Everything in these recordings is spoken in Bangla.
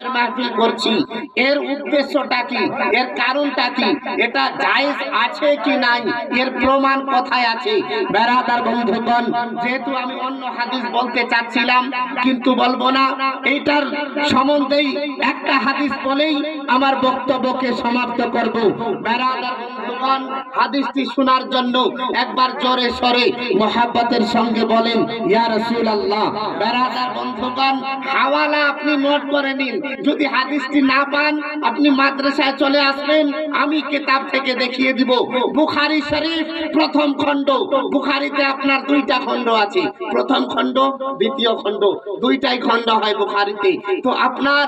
মাহফিল করছি, এর উদ্দেশ্যটা কি, এর কারণটা কি, এটা জায়েজ আছে কি নাই, এর প্রমাণ কোথায় আছে? বেরাদার বন্ধুগণ, যেহেতু আমি অন্য হাদিস বলতে চাচ্ছিলাম কিন্তু বলবো না, এইটার সম্বন্ধেই একটা হাদিস বলেই আমার বক্তব্যকে সমাপ্ত করব। বেরাদার বন্ধুগণ, হাদিসটি শোনার জন্য একবার জোরে সরে মোহাব্বতের সঙ্গে বলেন ইয়া রাসূলুল্লাহ। বেরাদার বন্ধুগণ, হাওয়ালা আপনি নোট করে নিন। যদি হাদিসটি না পান আপনি মাদ্রাসায় চলে আসবেন, আমি কিতাব থেকে দেখিয়ে দিব। বুখারী শরীফ প্রথম খণ্ড, বুখারীতে আপনার দুইটা খণ্ড আছে, প্রথম খণ্ড দ্বিতীয় খণ্ড, দুইটাই খণ্ড হয় বুখারীতে। তো আপনার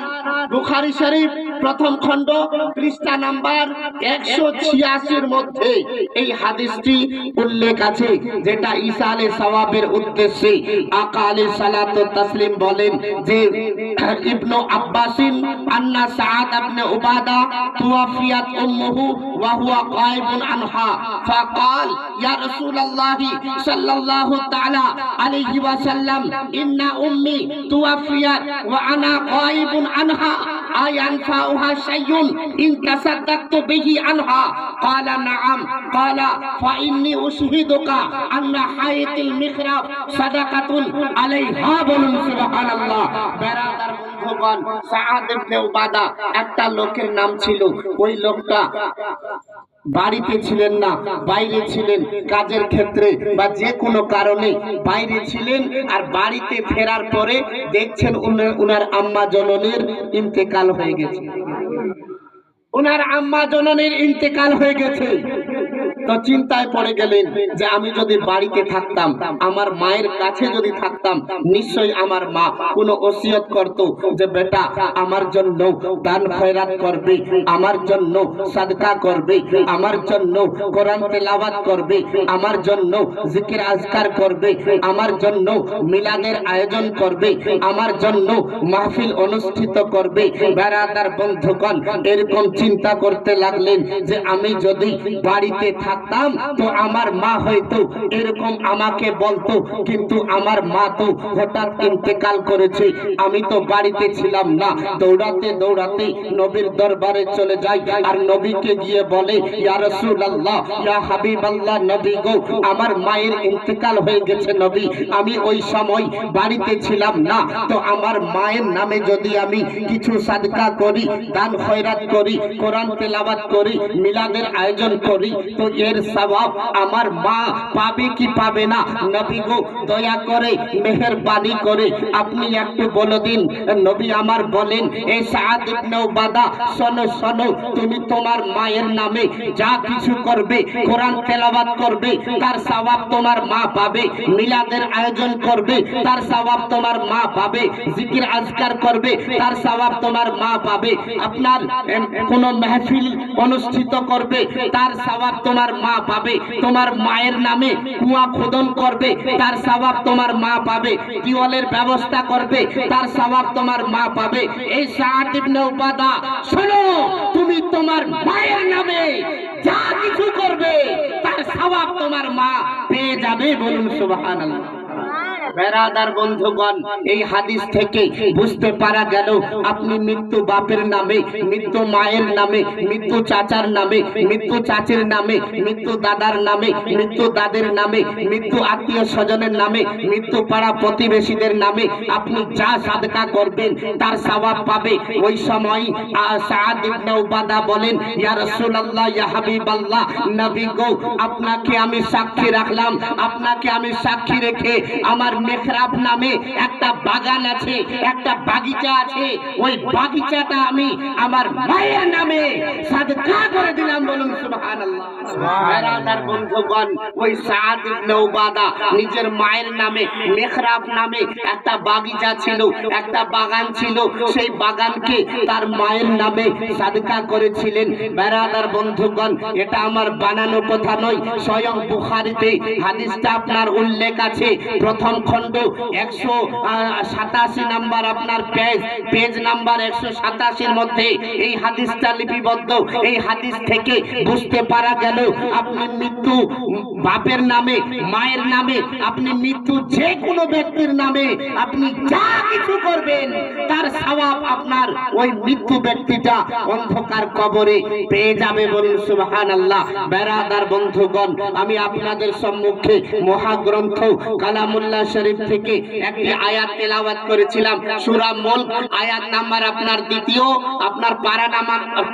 বুখারী শরীফ প্রথম খণ্ড পৃষ্ঠা নাম্বার 186 মধ্যে এই হাদিসটি উল্লেখ আছে, যেটা ঈসা আলাইহিস সালামের উদ্দেশ্যে আকা আলাইহিস সালাতু ওয়াস তাসলিম বলেন যে ইবনু আব্বাসিন আন্না সাআদ ইবনে উবাদা তুওয়াফিয়াত উম্মুহু ওয়া হুয়া গায়বুন আনহা ফাকাল ইয়া রাসূলুল্লাহি সাল্লাল্লাহু তাআলা আলাইহি ওয়াসাল্লাম ইন্না উম্মি তুওয়াফিয়াত ওয়া আনা গায়বুন আনহা আয়ানফাউহা শাইউন ইন তাসাদ্দাকতু বিহি আনহা ক্বালা নাআম ক্বালা ফা ইন্নী উশহিদুকা আন্না হায়াতুল মিহরাব সাদাকাতুন আলাইহা বলুন সুবহানাল্লাহ। বেরাদার বন্ধুগণ, সাআদ ইবনে উবাদা একটা লোকের নাম ছিল। ওই লোকটা বাড়িতে ছিলেন না, বাইরে ছিলেন, কাজের ক্ষেত্রে বা যে কোনো কারণে বাইরে ছিলেন। আর বাড়িতে ফেরার পরে দেখছেন উনার আম্মা জননীর ইন্তেকাল হয়ে গেছে, উনার আম্মা জননীর ইন্তেকাল হয়ে গেছে। তো চিন্তায় পড়ে গেলেন যে আমি যদি বাড়িতে থাকতাম, আমার মায়ের কাছে যদি থাকতাম, নিশ্চয়ই আমার মা কোনো ওসিয়ত করত যে বেটা আমার জন্য দান খয়রাত করবে, আমার জন্য সাদকা করবে, আমার জন্য কোরআন তেলাওয়াত করবে, আমার জন্য জিকির আজকার করবে, আমার জন্য মিলাদের আয়োজন করবে, আমার জন্য মাহফিল অনুষ্ঠিত করবে। বেরাদার বন্ধুগণ, এরকম চিন্তা করতে লাগলেন যে আমি যদি বাড়িতে থাকতাম তো আমার মা হয়তো এরকম আমাকে বলতো, কিন্তু আমার মা তো হঠাৎ ইন্তেকাল করেছে, আমি তো বাড়িতে ছিলাম না। দৌড়াতে দৌড়াতে নবীর দরবারে চলে যায় আর নবীকে গিয়ে বলে ইয়া রাসূলুল্লাহ, ইয়া হাবিবাল্লাহ, নবী গো, আমার মায়ের ইন্তেকাল হয়ে গেছে নবী, আমি ওই সময় বাড়িতে ছিলাম না। তো আমার মায়ের নামে যদি আমি কিছু সাদকা করি, দান খয়রাত করি, কোরআন তেলাওয়াত করি, মিলাদের আয়োজন করি, তো এর সওয়াব আমার মা পাবে কি পাবে না? নবী গো, দয়া করে মেহেরবানি করে আপনি একটু বলে দিন। নবী আমার বলেন, এই সাআদ ইবনে উবাদা, শোনো শোনো, তুমি তোমার মায়ের নামে যা কিছু করবে, কোরআন তেলাওয়াত করবে, তার সওয়াব তোমার মা পাবে, মিলাদের আয়োজন করবে, তার সওয়াব তোমার মা পাবে, জিকির আজকার করবে, তার সওয়াব তোমার মা পাবে, আপনার কোন মাহফিল অনুষ্ঠিত করবে, তার সওয়াব তোমার মা পাবে, তোমার মায়ের নামে কুয়া খোদন করবে, তার সওয়াব তোমার মা পাবে, টিউবওয়েলের ব্যবস্থা করবে, তার সওয়াব তোমার মা পাবে। এই সাআদ ইবনে উবাদা, শোনো, তুমি তোমার মায়ের নামে যা কিছু করবে তার সওয়াব তোমার মা পেয়ে যাবে, বলুন সুবহানাল্লাহ। বেরাদার বন্ধুগণ, এই হাদিস থেকে বুঝতে পারা গেল আপনি মৃত্যু বাপের নামে, মৃত্যু মায়ের নামে, মৃত্যু চাচার নামে, মৃত্যু চাচির নামে, মৃত্যু দাদার নামে, মৃত্যু দাদের নামে, মৃত্যু আত্মীয় স্বজনের নামে, মৃত্যু পাড়া প্রতিবেশীদের নামে আপনি যা সাদকা করবেন তার সওয়াব পাবে। ওই সময় সাআদ ইবনে উবাদা বলেন, ইয়া রাসূলুল্লাহ, ইয়া হাবিবাল্লাহ, নবী গো, আপনাকে আমি সাক্ষী রাখলাম, আপনাকে আমি সাক্ষী রেখে আমার মেহরাব নামে একটা বাগান আছে, একটা বাগিচা আছে, ওই বাগিচাটা আমি আমার মায়ের নামে সাদকা করে দিলাম, বলুন সুবহানাল্লাহ। বেরাদার বন্ধুগণ, ওই সাআদ ইবনে উবাদা নিজের মায়ের নামে মেহরাব নামে একটা বাগিচা ছিল, একটা বাগান ছিল, সেই বাগানকে তার মায়ের নামে সাদকা করেছিলেন। বেরাদার বন্ধুগণ, এটা আমার বানানো কথা নয়, স্বয়ং বুখারীতে হাদিসটা আপনার উল্লেখ আছে। প্রথম খণ্ড 187 নাম্বার আপনার পেজ নাম্বার 187 মধ্যে এই হাদিসটা লিপিবদ্ধ। এই হাদিস থেকে বুঝতে পারা গেল আপনি মৃত্যু বাপের নামে, মায়ের নামে, আপনি মৃত্যু যে কোনো ব্যক্তির নামে আপনি যা কিছু করবেন তার সওয়াব আপনার ওই মৃত্যু ব্যক্তিটা অন্ধকার কবরে পেয়ে যাবে। বলুন সুবহানাল্লাহ। বেরাদার বন্ধুগণ, আমি আপনাদের সম্মুখে মহাগ্রন্থ কালামুল্লাহ শরীফ থেকে একটি আয়াত তেলাওয়াত করেছিলাম। সূরা মুলক আয়াত নাম্বার আপনার দ্বিতীয়, আপনার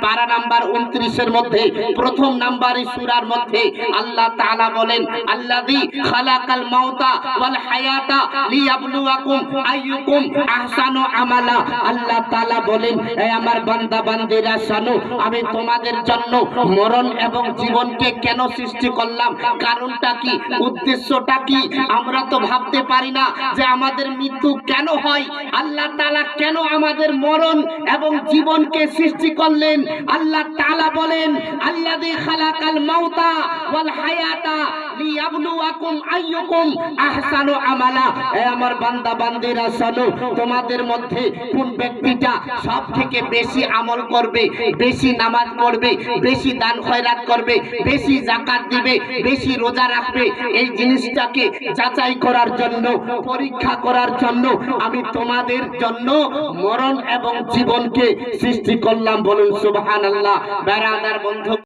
পারা নাম্বার 29 এর মধ্যে প্রথম নাম্বারে সূরার মধ্যে আল্লাহ তাআলা বলেন, আল্লাযী খালাকাল মাউতা ওয়াল হায়াতা লিয়াবলুয়াকুম আইয়ুকুম আহসানু আমালা। আল্লাহ তাআলা বলেন, হে আমার বান্দা বান্দীরা শোনো, আমি তোমাদের জন্য মরণ এবং জীবনকে কেন সৃষ্টি করলাম, কারণটা কি, উদ্দেশ্যটা কি? আমরা তো ভাবতে পারি না যে আমাদের মৃত্যু কেন হয়, আল্লাহ তাআলা কেন আমাদের মরণ এবং জীবনকে সৃষ্টি করলেন। আল্লাহ তাআলা বলেন, আল্লাযী খালাকাল মাউতা ওয়াল হায়াতা লিয়াবলুয়াকুম আইয়ুকুম আহসানু আমালা। হে আমার বান্দা বান্দীরা শোনো, তোমাদের মধ্যে কোন ব্যক্তিটা সবথেকে বেশি আমল করবে, বেশি নামাজ পড়বে, বেশি দান খয়রাত করবে, বেশি যাকাত দিবে, বেশি রোজা রাখবে, এই জিনিসটাকে যাচাই করার জন্য, পরীক্ষা করার জন্য আমি তোমাদের জন্য মরণ এবং জীবনকে সৃষ্টি করলাম। বলুন সুবহানাল্লাহ। বেরাদার বন্ধু